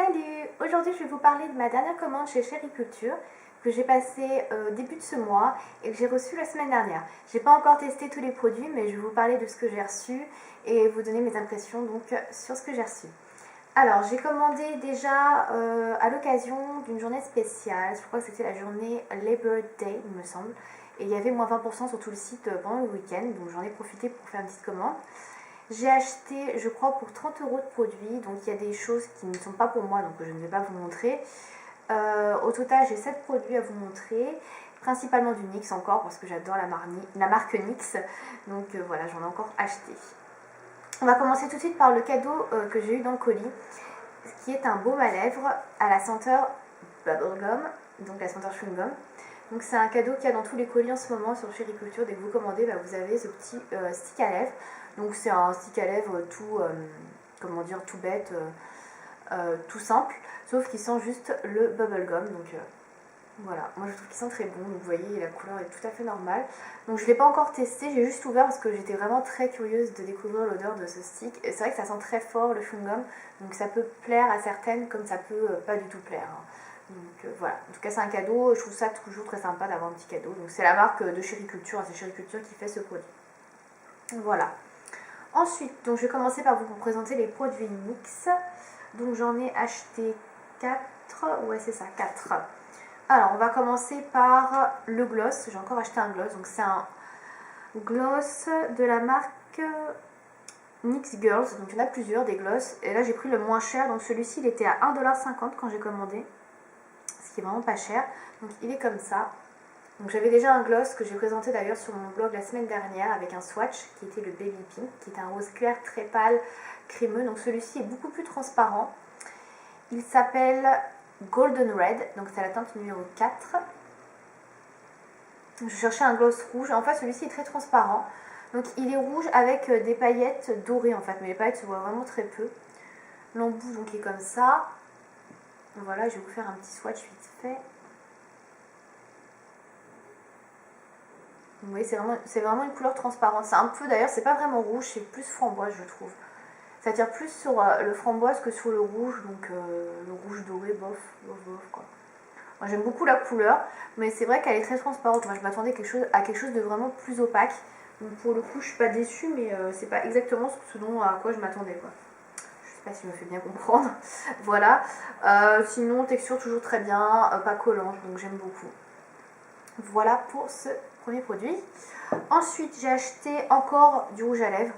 Salut! Aujourd'hui je vais vous parler de ma dernière commande chez Chériculture que j'ai passée début de ce mois et que j'ai reçue la semaine dernière. J'ai pas encore testé tous les produits mais je vais vous parler de ce que j'ai reçu et vous donner mes impressions donc sur ce que j'ai reçu. Alors j'ai commandé déjà à l'occasion d'une journée spéciale, je crois que c'était la journée Labor Day il me semble, et il y avait moins 20% sur tout le site pendant le week-end, donc j'en ai profité pour faire une petite commande. J'ai acheté, je crois, pour 30 € de produits, donc il y a des choses qui ne sont pas pour moi, donc je ne vais pas vous montrer. Au total, j'ai 7 produits à vous montrer, principalement du NYX encore, parce que j'adore la marque NYX, donc voilà, j'en ai encore acheté. On va commencer tout de suite par le cadeau que j'ai eu dans le colis, qui est un baume à lèvres à la senteur Bubblegum, donc la senteur chewing gum. Donc c'est un cadeau qu'il y a dans tous les colis en ce moment sur Chériculture. Dès que vous commandez, vous avez ce petit stick à lèvres. Donc c'est un stick à lèvres tout, tout bête, tout simple, sauf qu'il sent juste le bubblegum. Donc voilà, moi je trouve qu'il sent très bon. Donc, vous voyez, la couleur est tout à fait normale. Donc je ne l'ai pas encore testé, j'ai juste ouvert parce que j'étais vraiment très curieuse de découvrir l'odeur de ce stick. Et c'est vrai que ça sent très fort le chewing-gum, donc ça peut plaire à certaines comme ça peut pas du tout plaire. Donc voilà, en tout cas c'est un cadeau, je trouve ça toujours très sympa d'avoir un petit cadeau. Donc c'est la marque de Chériculture, c'est Chériculture qui fait ce produit. Voilà. Ensuite, donc je vais commencer par vous présenter les produits NYX. Donc j'en ai acheté 4, ouais c'est ça, 4. Alors on va commencer par le gloss, j'ai encore acheté un gloss, donc c'est un gloss de la marque NYX Girls, donc il y en a plusieurs des gloss, et là j'ai pris le moins cher, donc celui-ci il était à 1,50 $ quand j'ai commandé, ce qui est vraiment pas cher, donc il est comme ça. Donc j'avais déjà un gloss que j'ai présenté d'ailleurs sur mon blog la semaine dernière avec un swatch qui était le Baby Pink, qui est un rose clair très pâle, crémeux, donc celui-ci est beaucoup plus transparent. Il s'appelle Golden Red, donc c'est la teinte numéro 4. Je cherchais un gloss rouge, en fait celui-ci est très transparent, donc il est rouge avec des paillettes dorées en fait, mais les paillettes se voient vraiment très peu. L'embout donc est comme ça. Voilà, je vais vous faire un petit swatch vite fait. Vous voyez, c'est vraiment une couleur transparente. C'est un peu, d'ailleurs, c'est pas vraiment rouge, c'est plus framboise, je trouve. Ça tire plus sur le framboise que sur le rouge, donc le rouge doré, bof, quoi. Moi, j'aime beaucoup la couleur, mais c'est vrai qu'elle est très transparente. Moi, je m'attendais à quelque chose de vraiment plus opaque. Donc, pour le coup, je suis pas déçue, mais c'est pas exactement à quoi je m'attendais, quoi. Je sais pas si je me fais bien comprendre. Voilà. Sinon, texture toujours très bien, pas collante, donc j'aime beaucoup. Voilà pour ce premier produit. Ensuite j'ai acheté encore du rouge à lèvres.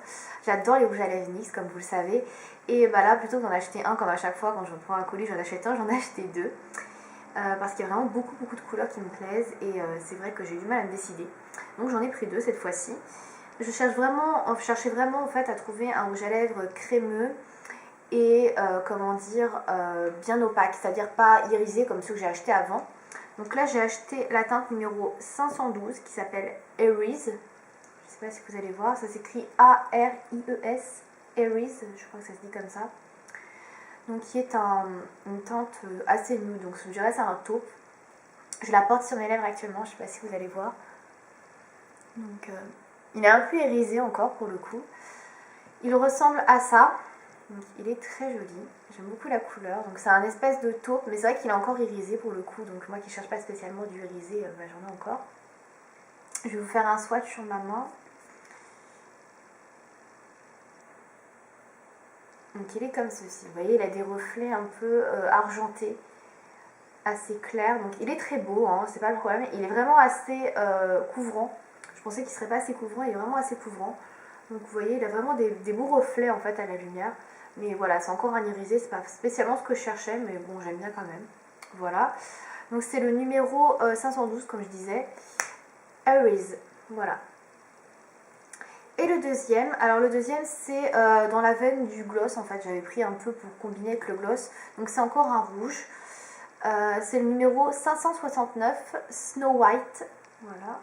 J'adore les rouges à lèvres NYX comme vous le savez. Et là plutôt que d'en acheter un comme à chaque fois quand je prends un colis j'en achète un, j'en ai acheté deux. Parce qu'il y a vraiment beaucoup de couleurs qui me plaisent. Et c'est vrai que j'ai du mal à me décider. Donc j'en ai pris deux cette fois-ci. Je cherchais vraiment en fait à trouver un rouge à lèvres crémeux et bien opaque. C'est-à-dire pas irisé comme ceux que j'ai achetés avant. Donc là j'ai acheté la teinte numéro 512 qui s'appelle Aries. Je ne sais pas si vous allez voir, ça s'écrit A-R-I-E-S, Aries, je crois que ça se dit comme ça. Donc qui est une teinte assez nude, donc je dirais c'est un taupe. Je la porte sur mes lèvres actuellement, je ne sais pas si vous allez voir. Donc il est un peu irisé encore pour le coup. Il ressemble à ça. Donc il est très joli, j'aime beaucoup la couleur, donc c'est un espèce de taupe, mais c'est vrai qu'il est encore irisé pour le coup, donc moi qui ne cherche pas spécialement du irisé, j'en ai encore. Je vais vous faire un swatch sur ma main. Donc il est comme ceci, vous voyez il a des reflets un peu argentés, assez clairs, donc il est très beau, hein, c'est pas le problème, il est vraiment assez couvrant, je pensais qu'il serait pas assez couvrant, il est vraiment assez couvrant, donc vous voyez il a vraiment des beaux reflets en fait à la lumière. Mais voilà, c'est encore un irisé, c'est pas spécialement ce que je cherchais, mais bon, j'aime bien quand même. Voilà. Donc c'est le numéro 512, comme je disais. Aries. Voilà. Et le deuxième, alors le deuxième c'est dans la veine du gloss, en fait, j'avais pris un peu pour combiner avec le gloss. Donc c'est encore un rouge. C'est le numéro 569, Snow White. Voilà.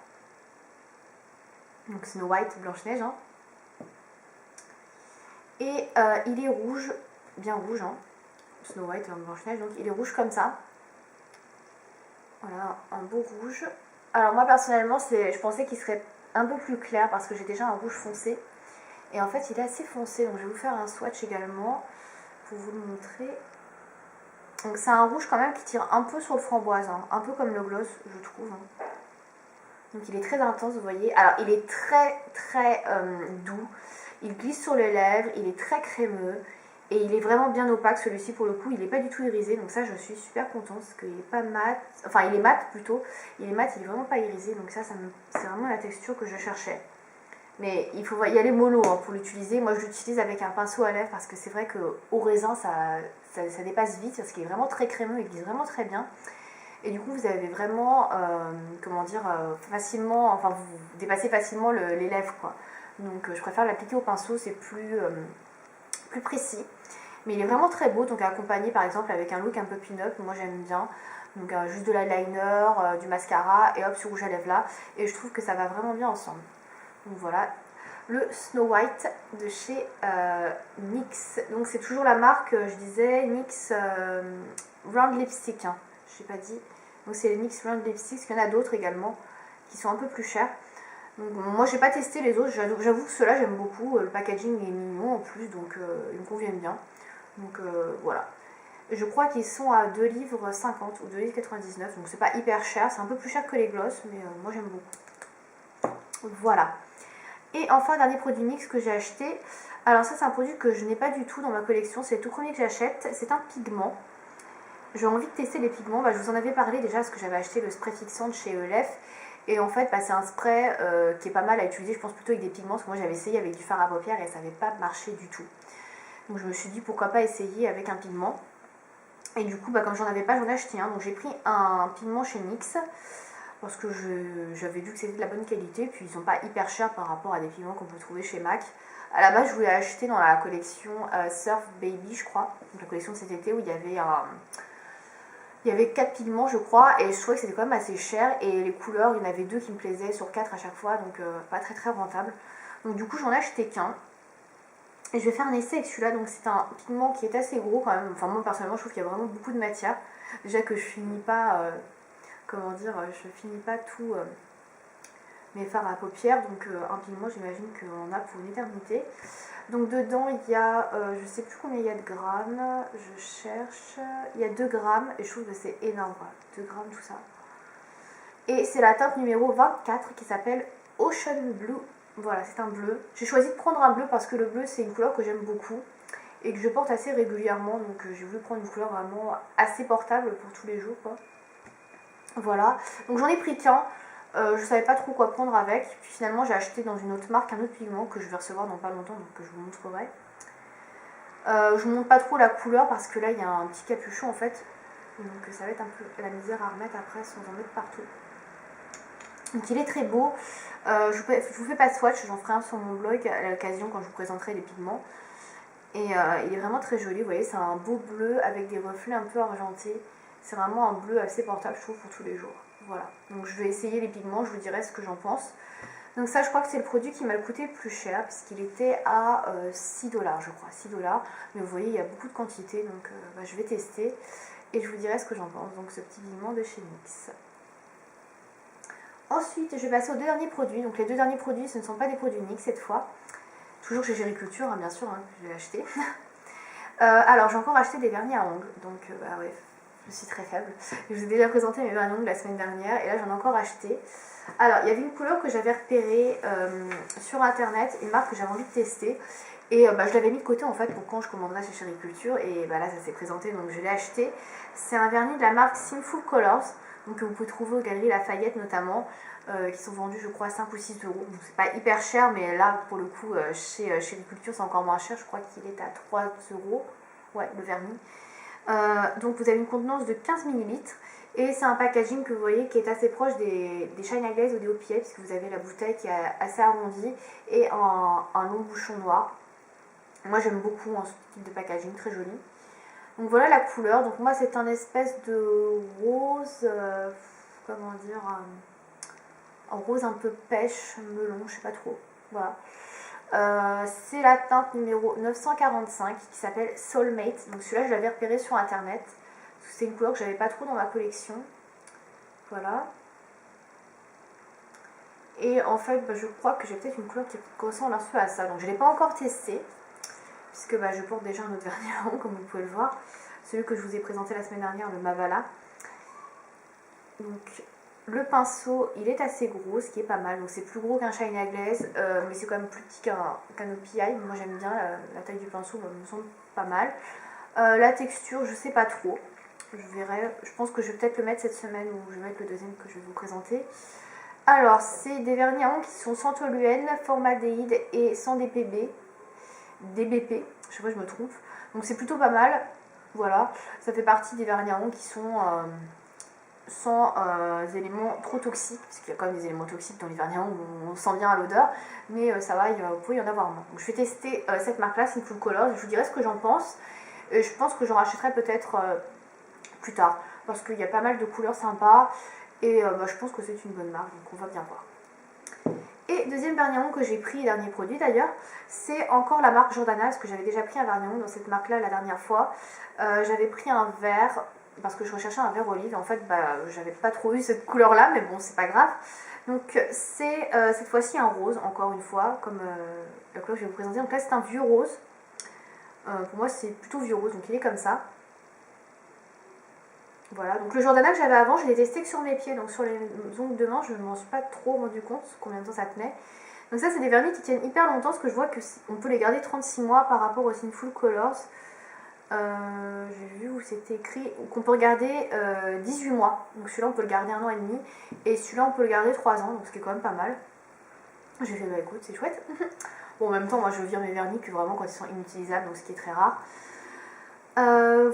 Donc Snow White, Blanche-Neige, hein. Et il est rouge, bien rouge, hein. Snow White et Blanche-Neige, donc il est rouge comme ça. Voilà, un beau rouge. Alors moi personnellement, je pensais qu'il serait un peu plus clair parce que j'ai déjà un rouge foncé. Et en fait, il est assez foncé, donc je vais vous faire un swatch également pour vous le montrer. Donc c'est un rouge quand même qui tire un peu sur le framboise, hein, un peu comme le gloss je trouve. Hein. Donc il est très intense, vous voyez. Alors il est très doux, il glisse sur les lèvres, il est très crémeux. Et il est vraiment bien opaque celui-ci pour le coup, il n'est pas du tout irisé, donc ça je suis super contente parce qu'il n'est pas mat, enfin il est mat plutôt, il est mat, il est vraiment pas irisé, donc ça c'est vraiment la texture que je cherchais. Mais il faut y aller mollo hein, pour l'utiliser, moi je l'utilise avec un pinceau à lèvres parce que c'est vrai qu'au raisin ça dépasse vite parce qu'il est vraiment très crémeux, il glisse vraiment très bien. Et du coup vous avez vraiment, comment dire, facilement, enfin vous dépassez facilement les lèvres quoi. Donc je préfère l'appliquer au pinceau, c'est plus précis. Mais il est vraiment très beau, donc accompagné par exemple avec un look un peu pin-up, moi j'aime bien. Donc juste de l'eyeliner, du mascara et hop ce rouge à lèvres là. Et je trouve que ça va vraiment bien ensemble. Donc voilà, le Snow White de chez NYX. Donc c'est toujours la marque, je disais, NYX Round Lipstick. Hein. Je n'ai pas dit. Donc c'est les NYX Round Lipstick, il y en a d'autres également qui sont un peu plus chers. Donc, moi j'ai pas testé les autres, j'avoue que ceux-là j'aime beaucoup, le packaging est mignon en plus donc ils me conviennent bien. Donc voilà. Je crois qu'ils sont à 2 livres 50 ou 2 livres 99, donc c'est pas hyper cher, c'est un peu plus cher que les gloss, mais moi j'aime beaucoup. Voilà. Et enfin, dernier produit NYX que j'ai acheté. Alors ça c'est un produit que je n'ai pas du tout dans ma collection, c'est le tout premier que j'achète, c'est un pigment. J'ai envie de tester les pigments, je vous en avais parlé déjà parce que j'avais acheté le spray fixant de chez ELF. Et en fait, c'est un spray qui est pas mal à utiliser, je pense plutôt avec des pigments, parce que moi j'avais essayé avec du fard à paupières et ça n'avait pas marché du tout. Donc je me suis dit pourquoi pas essayer avec un pigment. Et du coup, comme j'en avais pas, j'en ai acheté un. Donc j'ai pris un pigment chez NYX, parce que j'avais vu que c'était de la bonne qualité, puis ils sont pas hyper chers par rapport à des pigments qu'on peut trouver chez MAC. À la base, je voulais acheter dans la collection Surf Baby, je crois, donc la collection de cet été où il y avait il y avait 4 pigments je crois et je trouvais que c'était quand même assez cher et les couleurs, il y en avait 2 qui me plaisaient sur 4 à chaque fois donc pas très rentable. Donc du coup j'en ai acheté qu'un et je vais faire un essai avec celui-là. Donc c'est un pigment qui est assez gros quand même, enfin moi personnellement je trouve qu'il y a vraiment beaucoup de matière. Déjà que je finis pas, comment dire, je finis pas tout mes fards à paupières donc un pigment j'imagine qu'on a pour une éternité. Donc dedans il y a, je sais plus combien il y a de grammes, je cherche, il y a 2 grammes et je trouve que c'est énorme quoi, 2 grammes tout ça. Et c'est la teinte numéro 24 qui s'appelle Ocean Blue, voilà c'est un bleu. J'ai choisi de prendre un bleu parce que le bleu c'est une couleur que j'aime beaucoup et que je porte assez régulièrement donc j'ai voulu prendre une couleur vraiment assez portable pour tous les jours quoi. Voilà, donc j'en ai pris qu'un. Je savais pas trop quoi prendre avec, puis finalement j'ai acheté dans une autre marque un autre pigment que je vais recevoir dans pas longtemps donc que je vous montrerai. Je vous montre pas trop la couleur parce que là il y a un petit capuchon en fait, donc ça va être un peu la misère à remettre après sans en mettre partout. Donc il est très beau, je vous fais pas de swatch, j'en ferai un sur mon blog à l'occasion quand je vous présenterai les pigments. Et il est vraiment très joli, vous voyez c'est un beau bleu avec des reflets un peu argentés, c'est vraiment un bleu assez portable je trouve pour tous les jours. Voilà, donc je vais essayer les pigments, je vous dirai ce que j'en pense. Donc ça je crois que c'est le produit qui m'a coûté le plus cher puisqu'il était à 6 $, je crois, 6 $. Mais vous voyez il y a beaucoup de quantité donc je vais tester et je vous dirai ce que j'en pense. Donc ce petit pigment de chez NYX. Ensuite je vais passer aux 2 derniers produits. Donc les 2 derniers produits ce ne sont pas des produits NYX cette fois. Toujours chez Gériculture hein, bien sûr, hein, que je vais acheter. Alors j'ai encore acheté des vernis à ongles, donc ouais. Je suis très faible. Je vous ai déjà présenté mes vernis à ongles la semaine dernière et là j'en ai encore acheté. Alors il y avait une couleur que j'avais repérée sur internet, une marque que j'avais envie de tester et je l'avais mis de côté en fait pour quand je commanderais chez Gériculture et là ça s'est présenté donc je l'ai acheté. C'est un vernis de la marque Sinful Colors donc, que vous pouvez trouver aux Galeries Lafayette notamment qui sont vendus je crois à 5 ou 6 €. Donc c'est pas hyper cher mais là pour le coup chez Gériculture c'est encore moins cher, je crois qu'il est à 3 €. Ouais le vernis. Donc vous avez une contenance de 15 ml et c'est un packaging que vous voyez qui est assez proche des China Glaze ou des OPA puisque vous avez la bouteille qui est assez arrondie et un long bouchon noir. Moi j'aime beaucoup ce type de packaging, très joli. Donc voilà la couleur, donc moi c'est un espèce de rose, comment dire, un rose un peu pêche, melon, je sais pas trop, voilà. C'est la teinte numéro 945 qui s'appelle Soulmate. Donc celui-là je l'avais repéré sur internet. C'est une couleur que j'avais pas trop dans ma collection. Voilà. Et en fait je crois que j'ai peut-être une couleur qui ressemble un peu à ça. Donc je ne l'ai pas encore testé. Puisque je porte déjà un autre vernis à ongles comme vous pouvez le voir. celui que je vous ai présenté la semaine dernière, le Mavala. Donc le pinceau, il est assez gros, ce qui est pas mal. Donc c'est plus gros qu'un Shine à Glaze, mais c'est quand même plus petit qu'un OPI. Moi j'aime bien la taille du pinceau, me semble pas mal. La texture, je sais pas trop. Je verrai. Je pense que je vais peut-être le mettre cette semaine ou je vais mettre le deuxième que je vais vous présenter. Alors, c'est des vernis à ongles qui sont sans toluène, formaldéhyde et sans DPB. DBP, je sais pas, je me trompe. Donc c'est plutôt pas mal. Voilà, ça fait partie des vernis à ongles qui sont sans éléments trop toxiques, parce qu'il y a quand même des éléments toxiques dans les vernis à ongles, on sent bien à l'odeur, mais ça va, vous pouvez y en avoir moins. Donc je vais tester cette marque-là, Sinful Colors, je vous dirai ce que j'en pense. Et je pense que j'en rachèterai peut-être plus tard, parce qu'il y a pas mal de couleurs sympas, et je pense que c'est une bonne marque, donc on va bien voir. Et deuxième vernis à ongles que j'ai pris, dernier produit d'ailleurs, c'est encore la marque Jordana, parce que j'avais déjà pris un vernis à ongles dans cette marque-là la dernière fois. J'avais pris un vert, parce que je recherchais un vert olive, et en fait j'avais pas trop eu cette couleur-là, mais bon, c'est pas grave. Donc c'est cette fois-ci un rose, encore une fois, comme la couleur que je vais vous présenter. Donc là c'est un vieux rose. Pour moi c'est plutôt vieux rose, donc il est comme ça. Voilà, donc le Jordana que j'avais avant, je l'ai testé que sur mes pieds, donc sur les ongles de main, je ne m'en suis pas trop rendu compte combien de temps ça tenait. Donc ça, c'est des vernis qui tiennent hyper longtemps, parce que je vois qu'on peut les garder 36 mois par rapport au Sinful Colors. J'ai vu où c'était écrit qu'on peut regarder 18 mois, donc celui-là on peut le garder 1 an et demi, et celui-là on peut le garder 3 ans, donc ce qui est quand même pas mal. J'ai fait, bah écoute, c'est chouette. Bon, en même temps, moi je vire mes vernis que vraiment quand ils sont inutilisables, donc ce qui est très rare.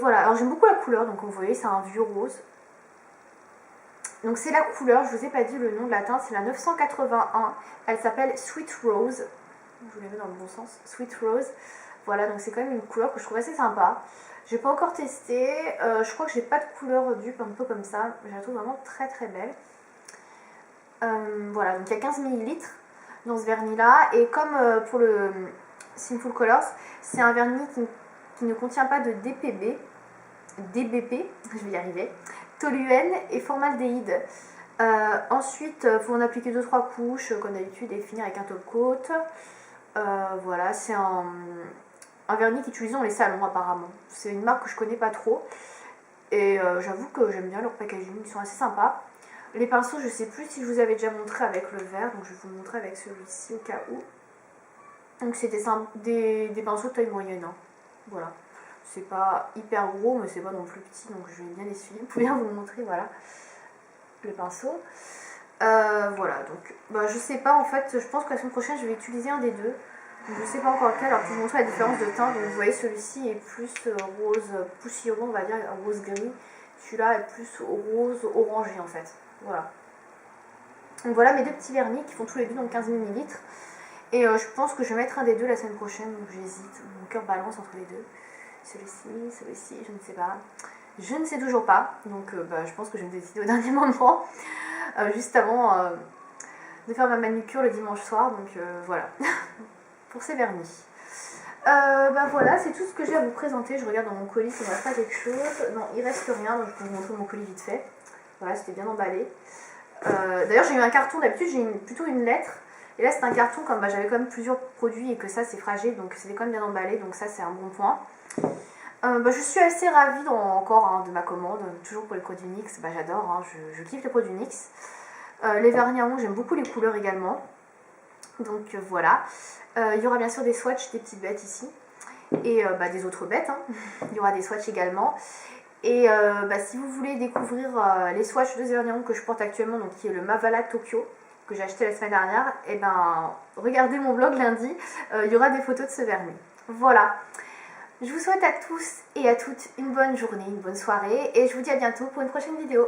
Voilà, alors j'aime beaucoup la couleur, donc vous voyez c'est un vieux rose. Donc c'est la couleur, je vous ai pas dit le nom de la teinte, c'est la 981, elle s'appelle Sweet Rose, je vous l'ai mis dans le bon sens, Sweet Rose. Voilà, donc c'est quand même une couleur que je trouve assez sympa. J'ai pas encore testé, je crois que j'ai pas de couleur dupe un peu comme ça, mais je la trouve vraiment très très belle. Voilà, donc il y a 15 ml dans ce vernis là, et comme pour le Sinful Colors, c'est un vernis qui ne contient pas de DBP, je vais y arriver, toluène et formaldéhyde. Ensuite, il faut en appliquer 2-3 couches comme d'habitude et finir avec un top coat. Voilà, c'est un vernis qu'utilisent dans les salons apparemment. C'est une marque que je connais pas trop et j'avoue que j'aime bien leur packaging, ils sont assez sympas. Les pinceaux, je sais plus si je vous avais déjà montré avec le vert, donc je vais vous le montrer avec celui-ci au cas où. Donc c'est des pinceaux de taille moyenne, hein. Voilà, c'est pas hyper gros mais c'est pas non plus petit, donc je vais bien essuyer, vous pouvez bien vous le montrer, voilà, le pinceau. Voilà, donc je sais pas en fait, je pense que la semaine prochaine je vais utiliser un des deux. Je sais pas encore lequel, alors pour vous montrer la différence de teint, donc vous voyez celui-ci est plus rose poussiéreux, on va dire, rose gris. Celui-là est plus rose orangé en fait, voilà. Donc voilà mes deux petits vernis qui font tous les deux donc 15 ml. Et je pense que je vais mettre un des deux la semaine prochaine, donc j'hésite, mon cœur balance entre les deux. Celui-ci, je ne sais pas. Je ne sais toujours pas, donc je pense que je vais me décider au dernier moment, juste avant de faire ma manucure le dimanche soir, donc voilà, pour ces vernis. Voilà, c'est tout ce que j'ai à vous présenter. Je regarde dans mon colis s'il ne reste pas quelque chose. Non, il reste rien, donc je peux vous montrer mon colis vite fait. Voilà, c'était bien emballé. D'ailleurs, j'ai eu un carton, d'habitude j'ai plutôt une lettre. Et là, c'est un carton, comme j'avais quand même plusieurs produits et que ça, c'est fragile, donc c'était quand même bien emballé, donc ça, c'est un bon point. Je suis assez ravie encore de ma commande, toujours pour les produits NYX, j'adore, hein, je kiffe les produits NYX. Les vernis à ongles, j'aime beaucoup les couleurs également. Donc voilà. Il y aura bien sûr des swatchs, des petites bêtes ici. Et des autres bêtes, hein. Il y aura des swatchs également. Et si vous voulez découvrir les swatchs de vernis à ongles que je porte actuellement, donc qui est le Mavala Tokyo, que j'ai acheté la semaine dernière, et regardez mon blog lundi, il y aura des photos de ce vernis. Voilà. Je vous souhaite à tous et à toutes une bonne journée, une bonne soirée, et je vous dis à bientôt pour une prochaine vidéo.